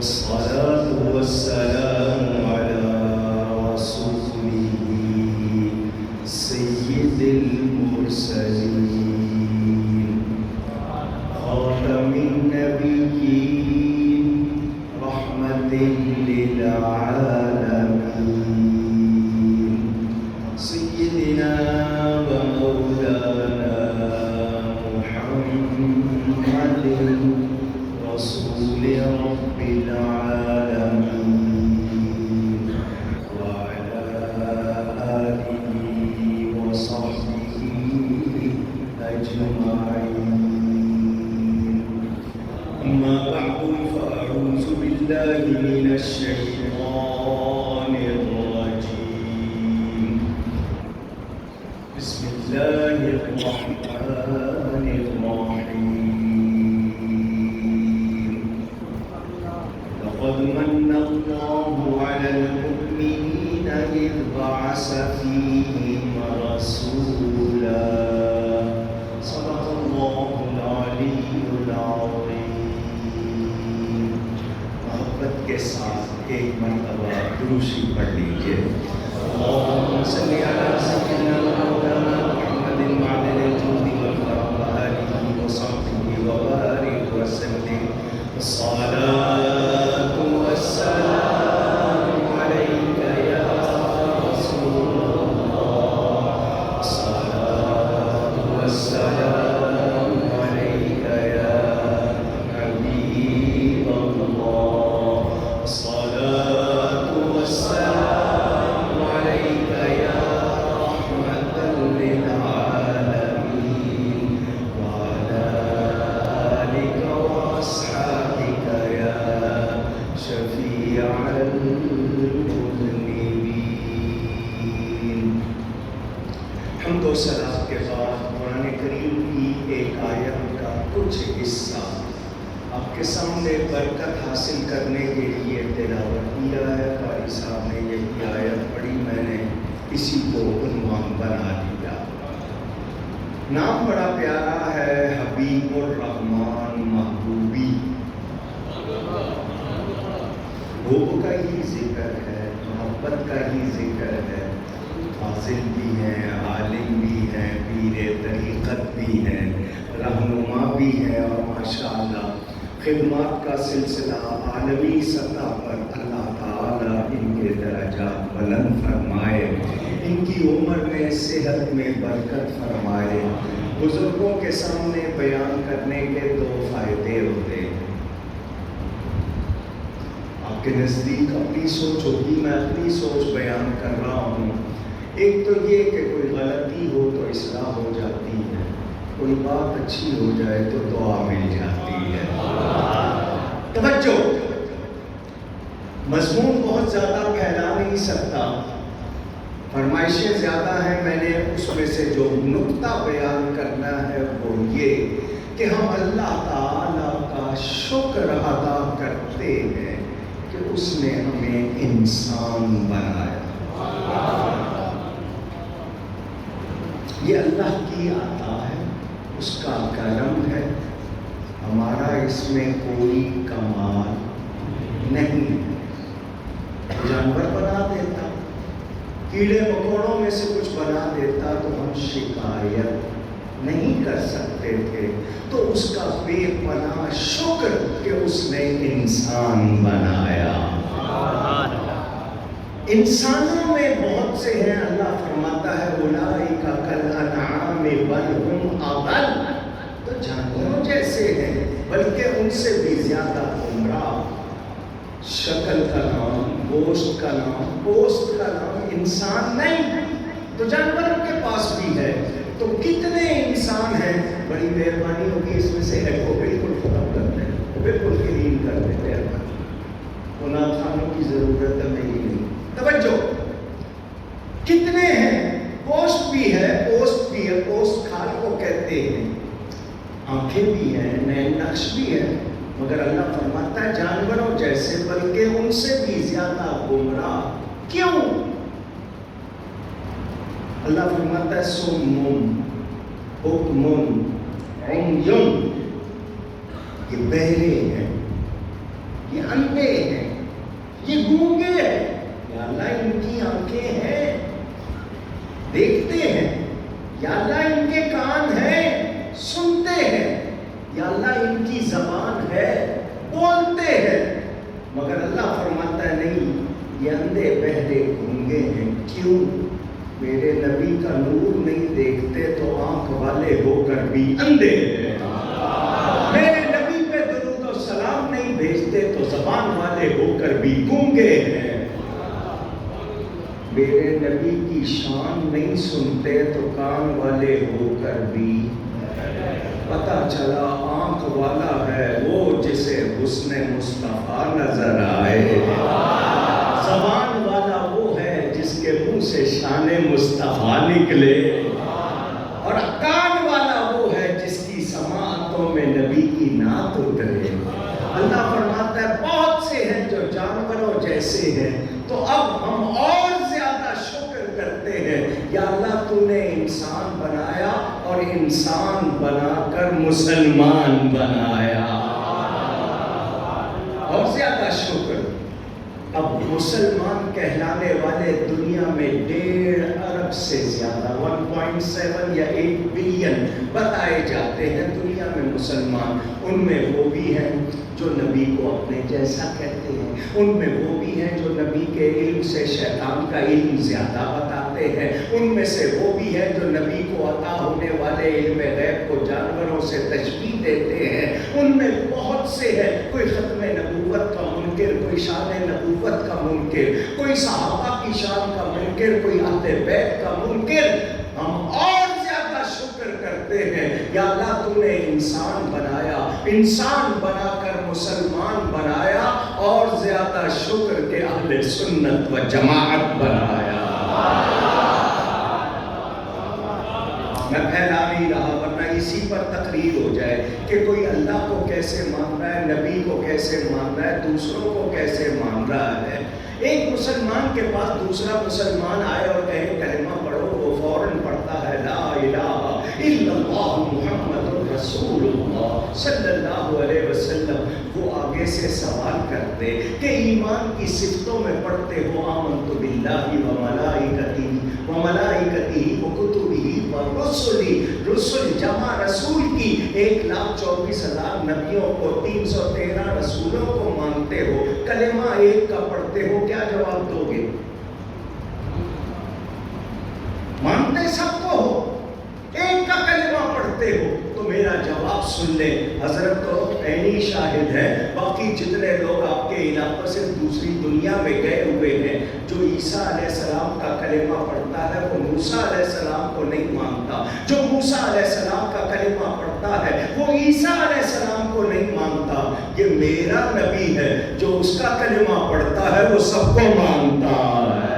والصلاة والسلام على رسوله سيد المرسلين خاتم النبيين رحمة للعالمين سيدنا ومولانا محمد رسول رب العالمين وعلى آله وصحبه أجمعين. أما بعد فأعوذ بالله من الشيطان الرجيم. بسم الله الرحمن الرحيم. لقد من الله على المؤمنين إذ بعث فيهم رسولا. صدق الله العلي العظيم. محبت کے ساتھ ایک مرتبہ درود شریف پڑھ لیجیے. اللهم صل على سيدنا مولانا محمد معدن الجود والكرم وآله وصحبه وبارك وسلم. الصلاة والسلام عليك يا رسول الله. الصلاة والسلام عليك يا حبيب الله. الصلاة والسلام عليك يا رحمة للعالمين وعلى آلك وأصحابك يا شفيع المذنبين. حمد و ثنا کے بعد قرآن کریم کی ایک آیت کا کچھ حصہ آپ کے سامنے برکت حاصل کرنے کے لیے تلاوت کیا ہے. قاری صاحب نے یہی آیت پڑھی، میں نے اسی کو عنوان بنا دیا. نام بڑا پیارا ہے، حبیب الرحمن محبوبی. حب کا ہی ذکر ہے، محبت کا ہی ذکر ہے. فاضل بھی ہیں، عالم بھی ہیں، پیر طریقت بھی ہیں، رہنما بھی ہیں، اور ماشاءاللہ خدمات کا سلسلہ عالمی سطح پر اللہ تعالیٰ ان کے درجات بلند فرمائے، ان کی عمر میں صحت میں برکت فرمائے. بزرگوں کے سامنے بیان کرنے کے دو فائدے ہوتے ہیں. آپ کے نزدیک اپنی سوچ ہوگی، میں اپنی سوچ بیان کر رہا ہوں. ایک تو یہ کہ کوئی غلطی ہو تو اصلاح ہو جاتی ہے، کوئی بات اچھی ہو جائے تو دعا مل جاتی ہے. توجہ، مضمون بہت زیادہ پھیلا نہیں سکتا، فرمائشیں زیادہ ہیں. میں نے اس میں سے جو نقطہ بیان کرنا ہے وہ یہ کہ ہم اللہ تعالیٰ کا شکر ادا کرتے ہیں کہ اس نے ہمیں انسان بنایا. یہ اللہ کی عطا ہے، اس کا کرم ہے. ہمارا اس میں کوئی کمال نہیں ہے. جانور بنا دیتا، کیڑے مکوڑوں میں سے کچھ بنا دیتا تو ہم شکایت نہیں کر سکتے تھے. تو اس کا بے پناہ شکر کہ اس نے انسان بنایا. انسانوں میں بہت سے ہیں، اللہ فرماتا ہے اولئک کالانعام بل هم اضل. تو جانوروں جیسے ہیں بلکہ ان سے بھی زیادہ گمراہ. شکل کا نام، گوشت کا نام، پوست کا نام انسان نہیں تو جانوروں کے پاس بھی ہے. تو کتنے انسان ہیں، بڑی مہربانی ہوگی اس میں سے ایک کو بالکل ختم کر دیں، بالکل کلین کر دیں. انہاں خانوں کی ضرورت ہے نہیں. توجہ، کتنے ہیں، پوسٹ بھی ہے، پوسٹ بھی ہے. پوسٹ کھال کو کہتے ہیں. آنکھیں بھی ہیں، نین نقش بھی ہے، مگر اللہ فرماتا ہے جانوروں جیسے بلکہ ان سے بھی زیادہ گمراہ. کیوں؟ اللہ فرماتا ہے سمون حکمن عمیون، یہ بہرے ہیں، یہ اندھے ہیں، یہ گونگے ہیں، یا اللہ ان کی آنکھیں ہیں دیکھتے ہیں، یا اللہ ان کے کان ہیں سنتے ہیں، یا اللہ ان کی زبان ہے بولتے ہیں، مگر اللہ فرماتا ہے نہیں، یہ اندھے بہرے گونگے ہیں۔ کیوں؟ میرے نبی کا نور نہیں دیکھتے تو آنکھ والے ہو کر بھی اندھے ہیں، میرے نبی پہ درود و سلام نہیں بھیجتے تو زبان والے ہو کر بھی گونگے ہیں، میرے نبی کی شان نہیں سنتے تو کان والے ہو کر بھی پتہ چلا آنکھ والا ہے وہ جسے حسن مصطفیٰ نظر آئے، زبان والا وہ ہے جس کے منہ سے شان مصطفیٰ نکلے، اور کان والا وہ ہے جس کی سماعتوں میں نبی کی نعت اترے۔ اللہ فرماتا ہے بہت سے ہیں جو جانوروں جیسے ہیں، تو اب ہم اور زیادہ شکر کرتے ہیں، یا اللہ تو نے انسان بنایا اور انسان بنا کر مسلمان بنایا، اور زیادہ شکر۔ اب مسلمان کہلانے والے دنیا میں 1.5 ارب سے زیادہ 1.7 یا 8 بلین بتائے جاتے ہیں دنیا میں مسلمان، ان میں وہ بھی ہیں جو نبی کو اپنے جیسا کہتے ہیں، ان میں وہ بھی ہیں جو نبی کے علم سے شیطان کا علم زیادہ بتاتے ہیں، ان میں سے وہ بھی ہیں جو نبی کو عطا ہونے والے علم غیب کو جانوروں سے تشبیہ دیتے ہیں، ان میں بہت سے ہیں، کوئی ختم نبوت کا منکر، کوئی شان نبوت کا منکر، کوئی صحابہ کی شان کا منکر، کوئی اہل بیت کا منکر۔ ہم اور زیادہ شکر کرتے ہیں، یا اللہ تو نے انسان بنایا، انسان بنا کر مسلمان بنایا، اور زیادہ شکر کہ اہل سنت و جماعت بنایا۔ میں پھیلا نہیں رہا ورنہ اسی پر تقریر ہو جائے کہ کوئی اللہ کو کیسے مان رہا ہے، نبی کو کیسے مان رہا ہے، دوسروں کو کیسے مان رہا ہے۔ ایک مسلمان کے پاس دوسرا مسلمان آئے اور کہے کلمہ پڑھو، وہ فوراً پڑھتا ہے لا الہ الا اللہ محمد رسول اللہ صلی اللہ علیہ وسلم، وہ آگے سے سوال کرتے کہ ایمان کی صفتوں میں پڑھتے ہو آمنت باللہ و ملائکتہ و کتبہ و رسلہ، رسل جمع رسول کی 1,24,000 نبیوں کو 313 رسولوں کو مانتے ہو، کلمہ ایک کا پڑھتے ہو، کیا جواب دو گے؟ مانتے سب کو ہو، ایک کا کلمہ پڑھتے ہو، تو میرا جواب سن لیں، حضرت تو عینی شاہد ہے، باقی جتنے لوگ آپ کے علاقوں سے دوسری دنیا میں گئے ہوئے ہیں، جو عیسیٰ علیہ السلام کا کلمہ پڑھتا ہے وہ موسیٰ علیہ السلام کو نہیں مانتا، جو موسیٰ علیہ السلام کا کلمہ پڑھتا ہے وہ عیسیٰ علیہ السلام کو نہیں مانتا۔ یہ میرا نبی ہے، جو اس کا کلمہ پڑھتا ہے وہ سب کو مانتا ہے۔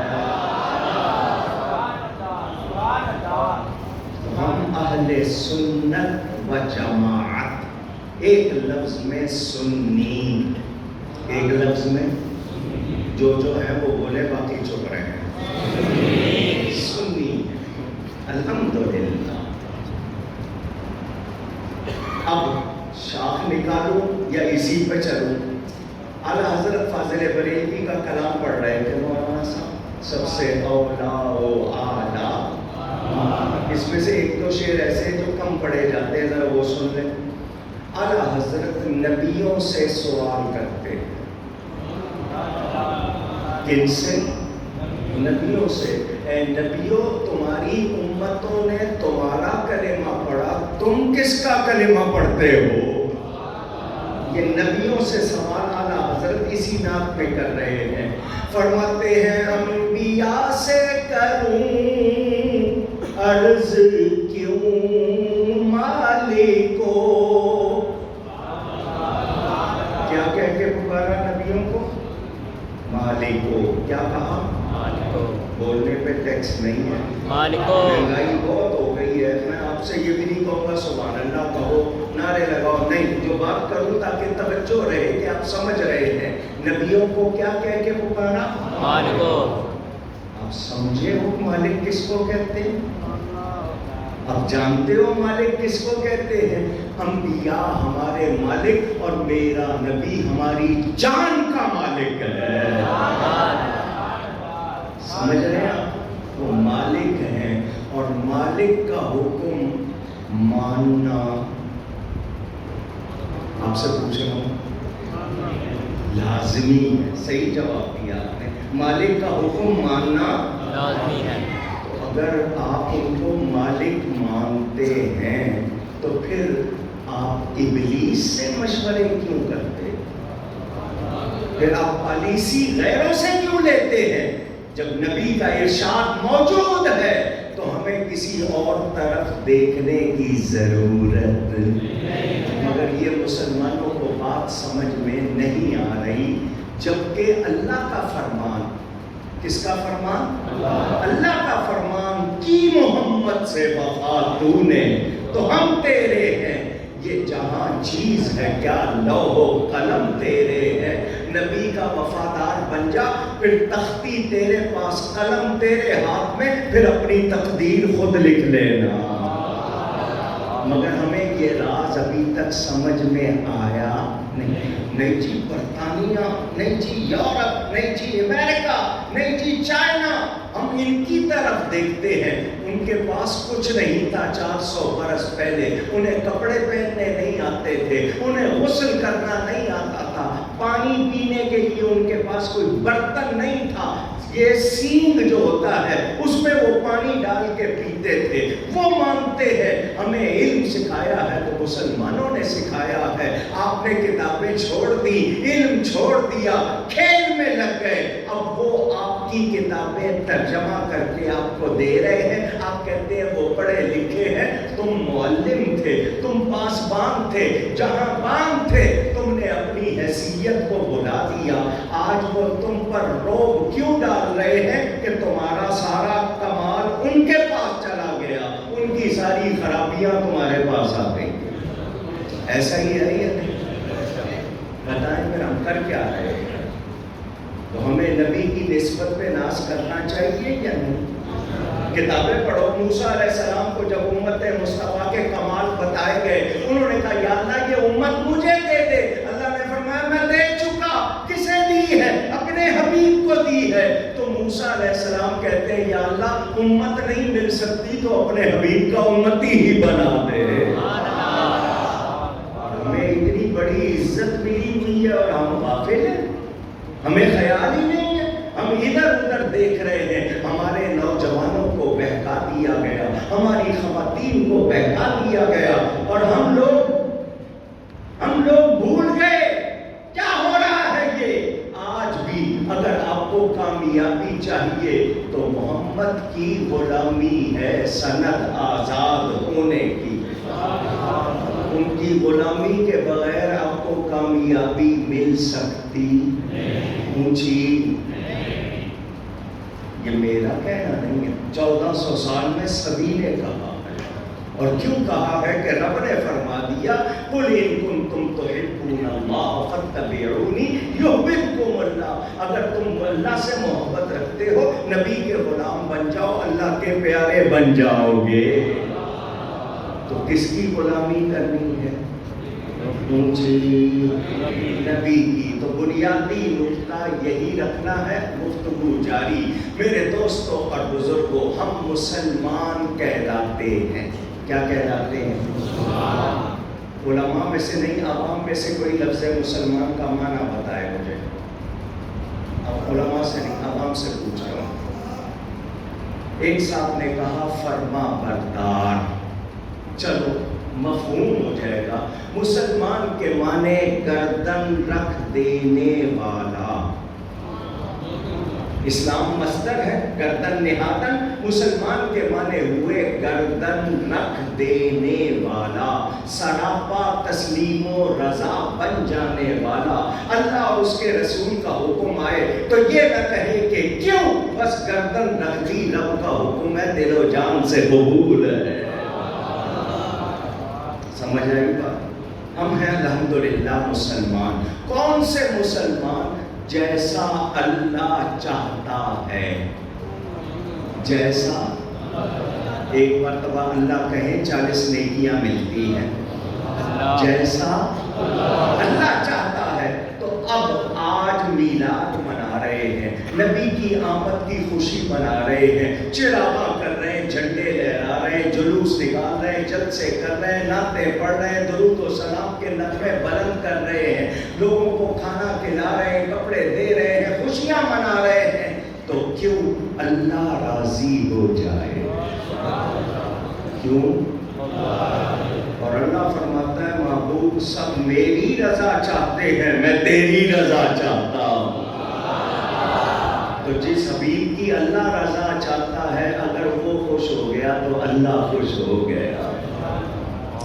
ہم اہل سنت و جماعت، ایک لفظ میں سنی، ایک لفظ میں جو ہے وہ بولے، باقی چپ رہے ہیں، سنی، الحمدللہ۔ اب شاخ نکالوں یا اسی پہ چلوں؟ اعلیٰ حضرت فاضل بریلوی کا کلام پڑھ رہے تھے مولانا صاحب، سب سے اولا و اعلیٰ، اس میں سے ایک دو شعر ایسے جو کم پڑھے جاتے ہیں، ذرا وہ سن لیں۔ اعلیٰ حضرت نبیوں سے سوال کرتے ہیں، کن سے؟ نبیوں سے۔ اے نبیوں، تمہاری امتوں نے تمہارا کلمہ پڑھا، تم کس کا کلمہ پڑھتے ہو؟ یہ نبیوں سے سوال اعلیٰ حضرت اسی نعت میں کر رہے ہیں۔ فرماتے ہیں انبیاء سے کروں عرض کیوں مالکو، کیا کہہ کے پکارا نبیوں کو؟ مالکو۔ کیا کہا؟ مالکو۔ بولنے پہ ٹیکس نہیں ہے، مالکو۔ مہنگائی بہت ہو گئی ہے، میں آپ سے یہ بھی نہیں کہوں گا سبحان اللہ کہو، نعرے لگاؤ، نہیں، جو بات کروں تاکہ توجہ رہے کہ آپ سمجھ رہے ہیں۔ نبیوں کو کیا کہہ کے پکارا؟ مالکو۔ آپ سمجھے ہو مالک کس کو کہتے ہیں؟ اب جانتے ہو مالک کس کو کہتے ہیں؟ انبیاء ہمارے مالک اور میرا نبی ہماری جان کا مالک ہے. سمجھ رہے ہیں آپ؟ وہ مالک ہیں اور مالک کا حکم ماننا. آپ سے پوچھ رہا ہوں، لازمی ہے. صحیح جواب دیا آپ نے. مالک کا حکم ماننا لازمی ہے. تو اگر آپ ان کو مالک مانتے ہیں تو پھر آپ ابلیس سے مشورے کیوں کرتے؟ پھر آپ پالیسی غیروں سے کیوں لیتے ہیں؟ جب نبی کا ارشاد موجود ہے تو ہمیں کسی اور طرف دیکھنے کی ضرورت نہیں. مگر یہ مسلمانوں کو بات سمجھ میں نہیں آ رہی، جبکہ اللہ کا فرمان، کس کا فرمان؟ اللہ کا فرمان کی محمد سے وفا تو نے تو ہم تیرے ہیں. یہ جہاں چیز ہے کیا لوح و قلم تیرے ہے. نبی کا وفادار بن جا، پھر تختی تیرے پاس، قلم تیرے ہاتھ میں، پھر اپنی تقدیر خود لکھ لینا. مگر ہمیں یہ راز ابھی تک سمجھ میں آیا نہیں جی برطانیہ، نہیں جی یورپ، نہیں جی امریکہ، نہیں جی چائنا. ہم ان کی طرف دیکھتے ہیں. ان کے پاس کچھ نہیں تھا 400 برس پہلے. انہیں کپڑے پہننے نہیں آتے تھے، انہیں غسل کرنا نہیں آتا تھا، پانی پینے کے لیے ان کے پاس کوئی برتن نہیں تھا. یہ سینگ جو ہوتا ہے اس میں وہ پانی ڈال کے پیتے تھے. وہ مانتے ہیں. ہمیں علم سکھایا ہے تو مسلمانوں نے سکھایا ہے. آپ نے کتابیں چھوڑ دی، علم چھوڑ دیا، کھیل میں لگ گئے. اب وہ آپ کی کتابیں ترجمہ کر کے آپ کو دے رہے ہیں. آپ کہتے ہیں وہ پڑھے لکھے ہیں. تم معلم تھے، تم پاسبان تھے، جہاں بان تھے، تم نے اپنی حیثیت کو بھلا دیا. آج وہ تم پر روب کیوں ڈال رہے ہیں کہ تمہارا سارا کمال ان کے پاس چلا گیا، ان کی ساری خرابیاں تمہارے پاس آ گئی. ایسا ہی ہے یا نہیں؟ بتائیں پھر ہم کر کیا رہے ہیں؟ تو ہمیں نبی کی نسبت پہ ناز کرنا چاہیے یا نہیں؟ کتابیں پڑھو. موسیٰ علیہ السلام کو جب امت مصطفیٰ کے کمال بتائے گئے، انہوں نے کہا یا اللہ یہ امت مجھے دے دے. اللہ نے فرمایا میں دے چکا. کسے دی ہے؟ اپنے حبیب کو دی ہے. تو موسیٰ علیہ السلام کہتے ہیں یا اللہ امت نہیں مل سکتی تو اپنے حبیب کا امتی ہی بنا دے. ہمیں اتنی بڑی عزت ملی ہوئی ہے اور ہم غافل ہیں، ہمیں خیال ہی نہیں ہے. ہم ادھر ادھر دیکھ رہے ہیں. ہمارے نوجوانوں کو بہکا دیا گیا، ہماری خواتین کو بہکا دیا گیا، اور ہم لوگ بھول گئے کیا ہو رہا ہے. یہ آج بھی اگر آپ کو کامیابی چاہیے تو محمد کی غلامی ہے سند آزاد ہونے کی. ان کی غلامی کے بغیر آپ کو کامیابی مل سکتی اونچی. یہ میرا کہنا نہیں ہے، 1400 سال میں سبھی نے کہا ہے. اور کیوں کہا ہے کہ رب نے فرما دیا قُلْ إِن كُنتُمْ تُحِبُّونَ اللَّهَ فَاتَّبِعُونِي يُحْبِبْكُمُ اللَّهُ. اگر تم اللہ سے محبت رکھتے ہو نبی کے غلام بن جاؤ، اللہ کے پیارے بن جاؤ گے. تو کس کی غلامی کرنی ہے؟ نبی کی. تو بنیادی نقطہ یہی رکھنا ہے. گفتگو جاری. میرے دوستوں اور بزرگوں، ہم مسلمان کہلاتے ہیں. کیا کہلاتے ہیں؟ علماء میں سے نہیں، عوام میں سے کوئی لفظ مسلمان کا معنی بتائے مجھے. اب علماء سے نہیں، عوام سے پوچھ رہا ہوں. ایک صاحب نے کہا فرما بردار. چلو مفہوم ہو جائے گا. مسلمان کے معنی گردن رکھ دینے والا. اسلام مصدر ہے، گردن نہادن. مسلمان کے معنی ہوئے گردن رکھ دینے والا، سراپا تسلیم و رضا بن جانے والا. اللہ اور اس کے رسول کا حکم آئے تو یہ نہ کہے کہ کیوں، بس گردن رکھ دی. رب کا حکم ہے، دل و جان سے قبول ہے. سمجھ آئی بات؟ ہم ہیں الحمدللہ مسلمان. کون سے مسلمان؟ جیسا اللہ چاہتا ہے. جیسا ایک مرتبہ اللہ کہیں 40 نیکیاں ملتی ہیں جیسا اللہ چاہتا ہے. تو اب آج میلاد منا رہے ہیں, نبی کی آمد کی خوشی منا رہے ہیں, چراغاں کر رہے ہیں, جھنڈے لہرا رہے ہیں, جلوس نکال رہے ہیں, جلسے کر رہے ہیں, نعتیں پڑھ رہے ہیں, درود و سلام کے نغمے بلند کر رہے ہیں, لوگوں کو کھانا کھلا رہے ہیں, کپڑے دے رہے ہیں, خوشیاں منا رہے ہیں. تو کیوں اللہ راضی ہو جائے, کیوں؟ اور اللہ فرماتا ہے محبوب سب میری رضا چاہتے ہیں, میں تیری رضا چاہتا ہوں. تو جس حبیب کی اللہ رضا چاہتا ہے اگر وہ خوش ہو گیا تو اللہ خوش ہو گیا.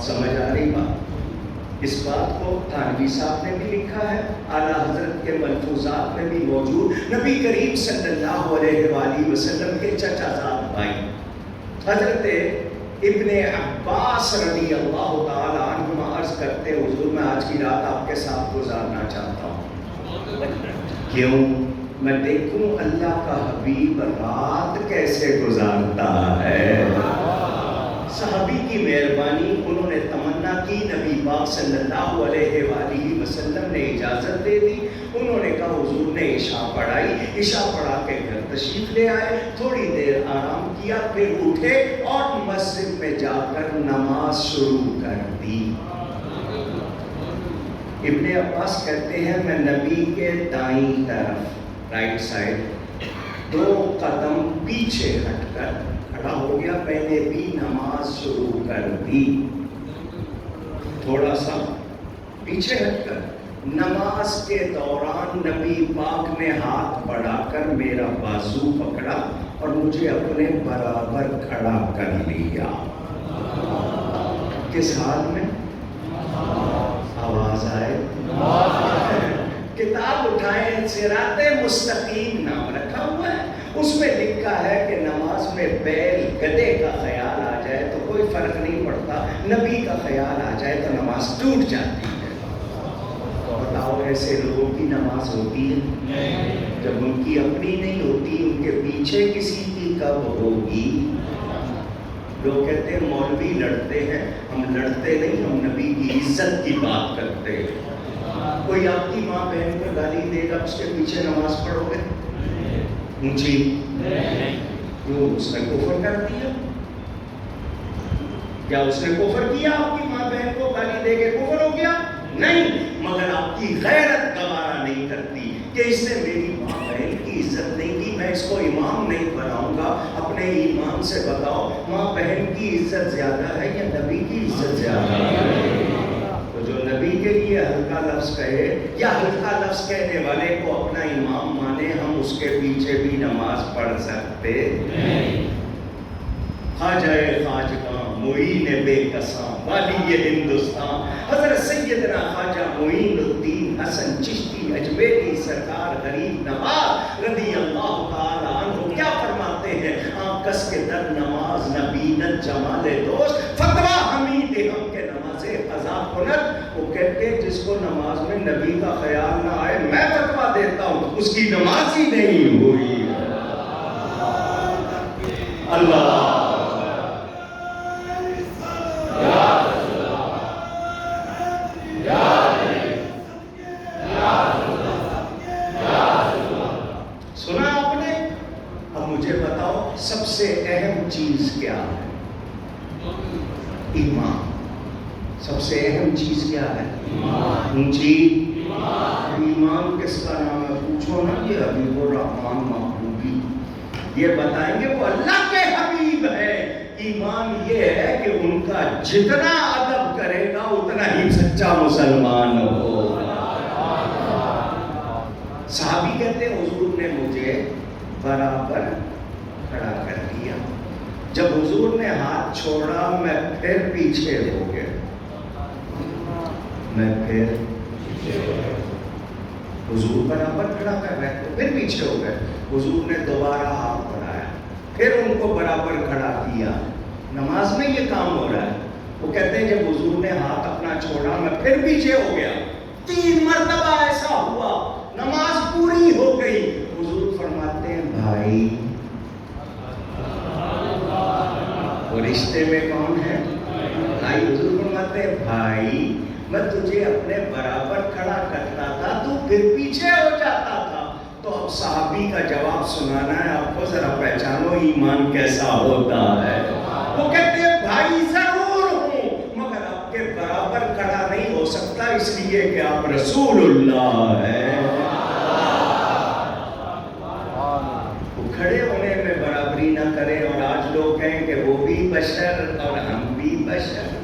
سمجھ آ رہی بات؟ اس بات کو تھانوی صاحب نے بھی لکھا ہے, اعلیٰ حضرت کے ملفوظات میں بھی موجود. نبی کریم صلی اللہ علیہ وآلہ وسلم کے چچا زاد بھائی حضرت ابن عباس رضی اللہ تعالیٰ عنہما عرض کرتے حضور میں آج کی رات آپ کے ساتھ گزارنا چاہتا ہوں. کیوں؟ میں دیکھوں اللہ کا حبیب رات کیسے گزارتا ہے. صحابی کی مہربانی, انہوں نے تمنا کی, نبی پاک صلی اللہ علیہ وآلہ وسلم نے اجازت دے دی. انہوں نے کہا حضور نے عشاء پڑھائی, عشاء پڑھا کے گھر تشریف لے آئے, تھوڑی دیر آرام کیا, پھر اٹھے اور مسجد میں جا کر نماز شروع کر دی. ابن عباس کہتے ہیں میں نبی کے دائیں طرف رائٹ سائڈ 2 قدم پیچھے ہٹ کر کھڑا ہو گیا, میں نے بھی نماز شروع کر دی. تھوڑا سا پیچھے ہٹ کر نماز کے دوران نبی پاک نے ہاتھ بڑھا کر میرا بازو پکڑا اور مجھے اپنے برابر کھڑا کر لیا. کس حال میں؟ آواز آئے. کتاب اٹھائیں, صراط مستقیم نام رکھا ہوا ہے, اس میں لکھا ہے کہ نماز میں بیل گدھے کا خیال آ جائے تو کوئی فرق نہیں پڑتا, نبی کا خیال آ جائے تو نماز ٹوٹ جاتی ہے. بتاؤ ایسے لوگوں کی نماز ہوتی ہے جب ان کی اپنی نہیں ہوتی, ان کے پیچھے کسی کی کب ہوگی؟ لوگ کہتے ہیں مولوی لڑتے ہیں, ہم لڑتے نہیں, ہم نبی کی عزت کی بات کرتے ہیں. کوئی آپ کی ماں بہن کو گالی دے گا, اس کے پیچھے نماز پڑھو گے؟ اونچی کیوں؟ اس نے کفر کر دیا. کیا اس نے کفر کیا؟ آپ کی ماں بہن کو گالی دے کے کفر ہو گیا؟ نہیں, مگر آپ کی غیرت گوارا نہیں کرتی کہ اس نے میری ماں بہن کی عزت نہیں کی, میں اس کو امام نہیں بناؤں گا. اپنے ایمان سے بتاؤ ماں بہن کی عزت زیادہ ہے یا نبی کی عزت زیادہ ہے؟ تو جو نبی کے لیے ہلکا لفظ کہے یا ہلکا لفظ کہنے والے کو اپنا امام مانے, ہم اس کے پیچھے بھی نماز پڑھ سکتے نہیں. خواجہ خواجگاں معین بے کساں والی ہندوستان حضرت سیدنا خواجہ معین الدین حسن چشتی اجمیری سرکار غریب نواز رضی اللہ تعالی عنہ کیا فرماتے ہیں؟ آنکھ کس کے در نماز نبینت جمال دوست فتویٰ حمید ہم کے نماز قضا کنت. وہ کہتے ہیں جس کو نماز میں نبی کا خیال نہ آئے میں فتویٰ دیتا ہوں اس کی نماز ہی نہیں ہوئی. اللہ سنا آپ نے. اب مجھے بتاؤ سب سے اہم چیز کیا ہے؟ ایمان. سب سے اہم چیز کیا ہے؟ اونچی ایمان. کس کا نام ہے؟ پوچھو نا. یہ حبیب الرحمان محبوبی یہ بتائیں گے وہ اللہ کے حبیب ہے. ایمان یہ ہے کہ ان کا جتنا ادب کرے گا اتنا ہی سچا مسلمان ہو. صحابی کہتے ہیں حضور نے مجھے برابر کھڑا کر دیا. جب حضور نے ہاتھ چھوڑا میں پھر پیچھے ہو گیا. میں پھر حضور برابر کھڑا کر رہے تو پھر پیچھے ہو گئے. حضور نے دوبارہ ہاتھ بڑھایا, پھر ان کو برابر کھڑا کیا. نماز میں یہ کام ہو رہا ہے. وہ کہتے ہیں جب حضور نے ہاتھ اپنا چھوڑا میں پھر پیچھے ہو گیا. 3 مرتبہ ایسا ہوا, نماز پوری ہو گئی. حضور فرماتے ہیں بھائی وہ رشتے میں کون ہے؟ بھائی. حضور فرماتے ہیں بھائی میں تجھے اپنے برابر کھڑا کرتا تھا تو پھر پیچھے ہو جاتا تھا. تو اب صحابی کا جواب سنانا ہے آپ کو. ذرا پہچانو ایمان کیسا ہوتا ہے. وہ کہتے ہیں بھائی ضرور ہوں مگر آپ کے برابر کھڑا نہیں ہو سکتا اس لیے کہ آپ رسول اللہ ہیں. وہ کھڑے ہونے میں برابری نہ کریں اور آج لوگ کہیں کہ وہ بھی بشر اور ہم بھی بشر.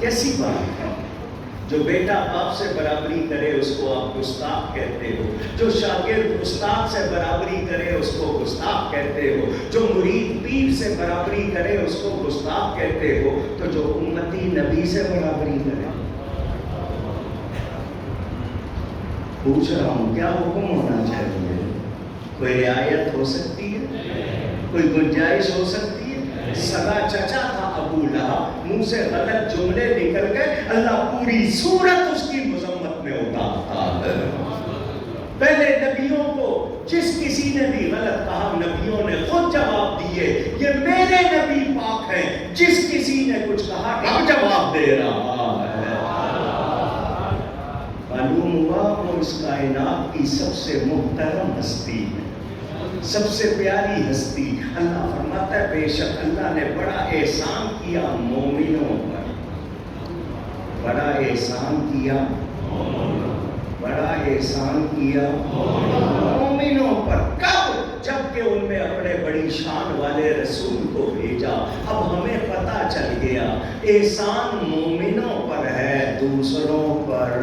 کیسی بات ہے؟ جو بیٹا باپ سے برابری کرے اس کو آپ گستاخ کہتے ہو. جو شاگرد استاد سے برابری کرے اس کو گستاخ کہتے ہو. جو مرید پیر سے برابری کرے اس کو گستاخ کہتے ہو. تو جو امتی نبی سے برابری کرے. پوچھ رہا ہوں کیا حکم ہونا چاہیے؟ کوئی رعایت ہو سکتی ہے؟ کوئی گنجائش ہو سکتی ہے؟ سگا چچا تھا ابو لہب, منہ سے غلط جملے نکل گئے, اللہ پوری صورت اس کی مذمت میں اتارتا ہے. پہلے نبیوں کو جس کسی نے بھی غلط کہا نبیوں نے خود جواب دیے یہ میرے نبی پاک ہیں. جس کسی نے کچھ کہا رب جواب دے رہا ہے. معلوم ہوا وہ اس کائنات کی سب سے محترم ہستی ہے, سب سے پیاری ہستی. اللہ فرماتا ہے بے شک اللہ نے بڑا احسان کیا مومنوں پر. بڑا احسان کیا, بڑا احسان کیا مومنوں پر. کب؟ جب کہ ان میں اپنے بڑی شان والے رسول کو بھیجا. اب ہمیں پتہ چل گیا احسان مومنوں پر ہے, دوسروں پر.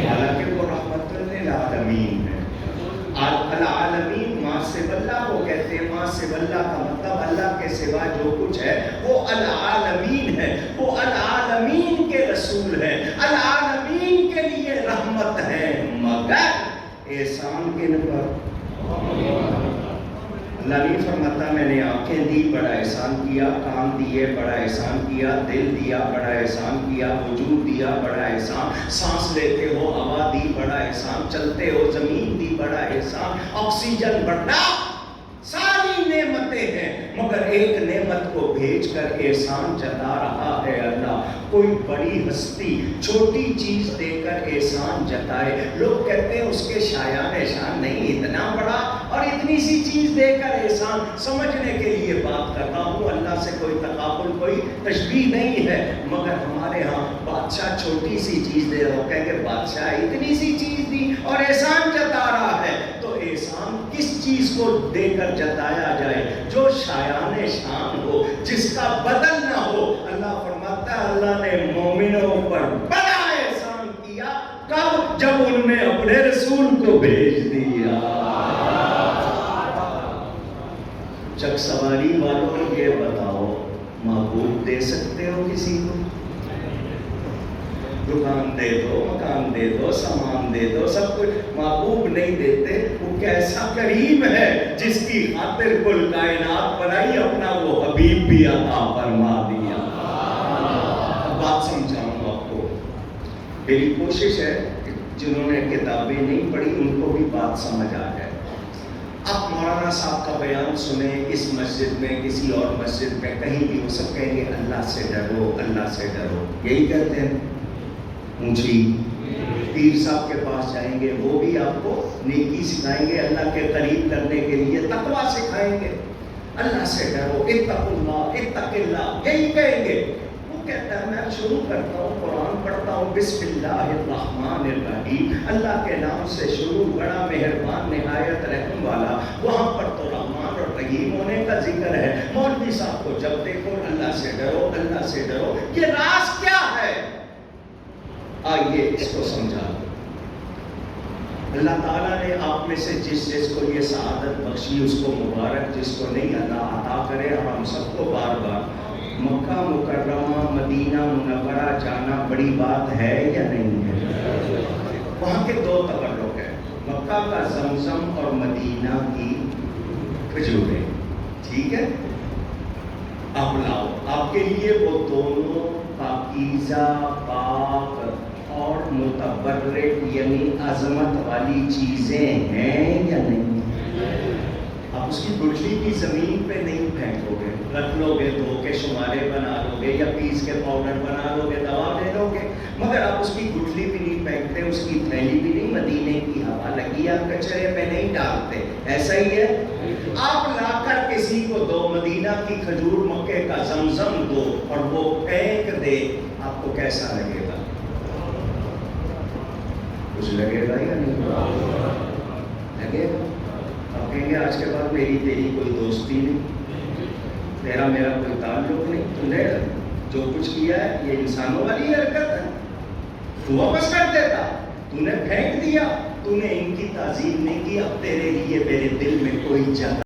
حالانکہ وہ رحمت للعالمین ہے. العالمین ماں سوا اللہ کو کہتے ہیں. ماں سوا اللہ کا مطلب اللہ کے سوا جو کچھ ہے وہ العالمین ہے. وہ العالمین کے رسول ہیں, العالمین کے لیے رحمت ہے. مگر احسان کن پر؟ اللہ نہیں فرماتا میں نے آنکھیں دی بڑا احسان کیا, کان دیے بڑا احسان کیا, دل دیا بڑا احسان کیا, وجود دیا بڑا احسان, سانس لیتے ہو ہوا دی بڑا احسان, چلتے ہو زمین دی بڑا احسان, آکسیجن بڑھنا, ساری نعمتیں ہیں. مگر ایک نعمت کو بھیج کر احسان جتا رہا ہے اللہ. کوئی بڑی ہستی چھوٹی چیز دے کر احسان جتائے. لوگ کہتے ہیں اس کے شایان احسان نہیں, اتنا بڑا اور اتنی سی چیز دے کر احسان. سمجھنے کے لیے بات کرتا ہوں, اللہ سے کوئی تقابل کوئی تشبیہ نہیں ہے. مگر ہمارے ہاں بادشاہ چھوٹی سی چیز دے رہا ہو, کہیں کہ بادشاہ اتنی سی چیز دی اور احسان جتا رہا ہے. تو احسان کس چیز کو دے کر جتایا جائے؟ جو شایان شان ہو, جس کا بدل نہ ہو. اللہ فرماتا ہے اللہ نے مومنوں پر بڑا احسان کیا. کب؟ جب ان نے اپنے رسول کو بھیج دیا. چک سواری والوں یہ بتاؤ محبوب دے سکتے ہو کسی کو؟ دکان دے دو, مکان دے دو, سامان دے دو, سب کچھ. محبوب نہیں دیتے. وہ کیسا کریم ہے جس کی خاطر کل کائنات بنائی, اپنا وہ حبیب بھی عطا فرما دیا. اب بات سمجھاؤں آپ کو. میری کوشش ہے کہ جنہوں نے کتابیں نہیں پڑھی ان کو بھی بات سمجھ آ جائے. آپ مولانا صاحب کا بیان سنیں اس مسجد میں, کسی اور مسجد میں, کہیں بھی وہ سب کہیں گے اللہ سے ڈرو, اللہ سے ڈرو. یہی کہتے ہیں. اونچی پیر صاحب کے پاس جائیں گے وہ بھی آپ کو نیکی سکھائیں گے, اللہ کے قریب کرنے کے لیے تقویٰ سکھائیں گے. اللہ سے ڈرو, اتق اللہ, اتق اللہ, یہی کہیں گے. وہ کہتا ہے میں شروع کرتا ہوں, قرآن پڑھتا ہوں, بسم اللہ الرحمن الرحیم, اللہ کے نام سے شروع, بڑا مہربان نہایت رحم والا. وہاں پر تو رحمان اور رحیم ہونے کا ذکر ہے. مولوی صاحب کو جب دیکھو اللہ سے ڈرو, اللہ سے ڈرو. یہ راز کیا ہے؟ آئیے اس کو سمجھا. اللہ تعالیٰ نے آپ میں سے جس کو یہ سعادت بخشی اس کو مبارک, جس کو نہیں اللہ عطا کرے. اور ہم سب کو بار بار مکہ مکرمہ مدینہ منورہ جانا بڑی بات ہے یا نہیں ہے؟ وہاں کے دو تبرک ہیں, مکہ کا زمزم اور مدینہ کی کھجوریں. ٹھیک ہے, آپ لاؤ. آپ کے لیے وہ دونوں پاکیزہ, پاک اور متبرک یعنی عظمت والی چیزیں ہیں یا نہیں؟ اب آپ اس کی گٹھلی بھی زمین پہ نہیں پھینکو گے، رکھ لو گے، دھو کے شمارے بنا لو گے یا پیس کے پاؤڈر بنا لو گے، دوا دے لو گے، مگر آپ اس کی گٹھلی بھی نہیں پھینکتے، اس کی تھیلی بھی نہیں، مدینے کی ہوا لگی آپ کچرے پہ نہیں ڈالتے، ایسا ہی ہے۔ آپ لا کر کسی کو دو، مدینہ کی کھجور، مکے کا زمزم دو اور وہ پھینک دے، آپ کو کیسا لگے گا؟ کچھ لگے گا یا نہیں لگے گا؟ آپ کہیں گے آج کے بعد میری تیری کوئی دوستی نہیں، تیرا میرا کوئی تعلق نہیں، تو نے جو کچھ کیا ہے یہ انسانوں والی حرکت ہے، تو واپس کر دیتا، تو نے پھینک دیا، تو نے ان کی تعظیم نہیں کی، اب تیرے لیے میرے دل میں کوئی جگہ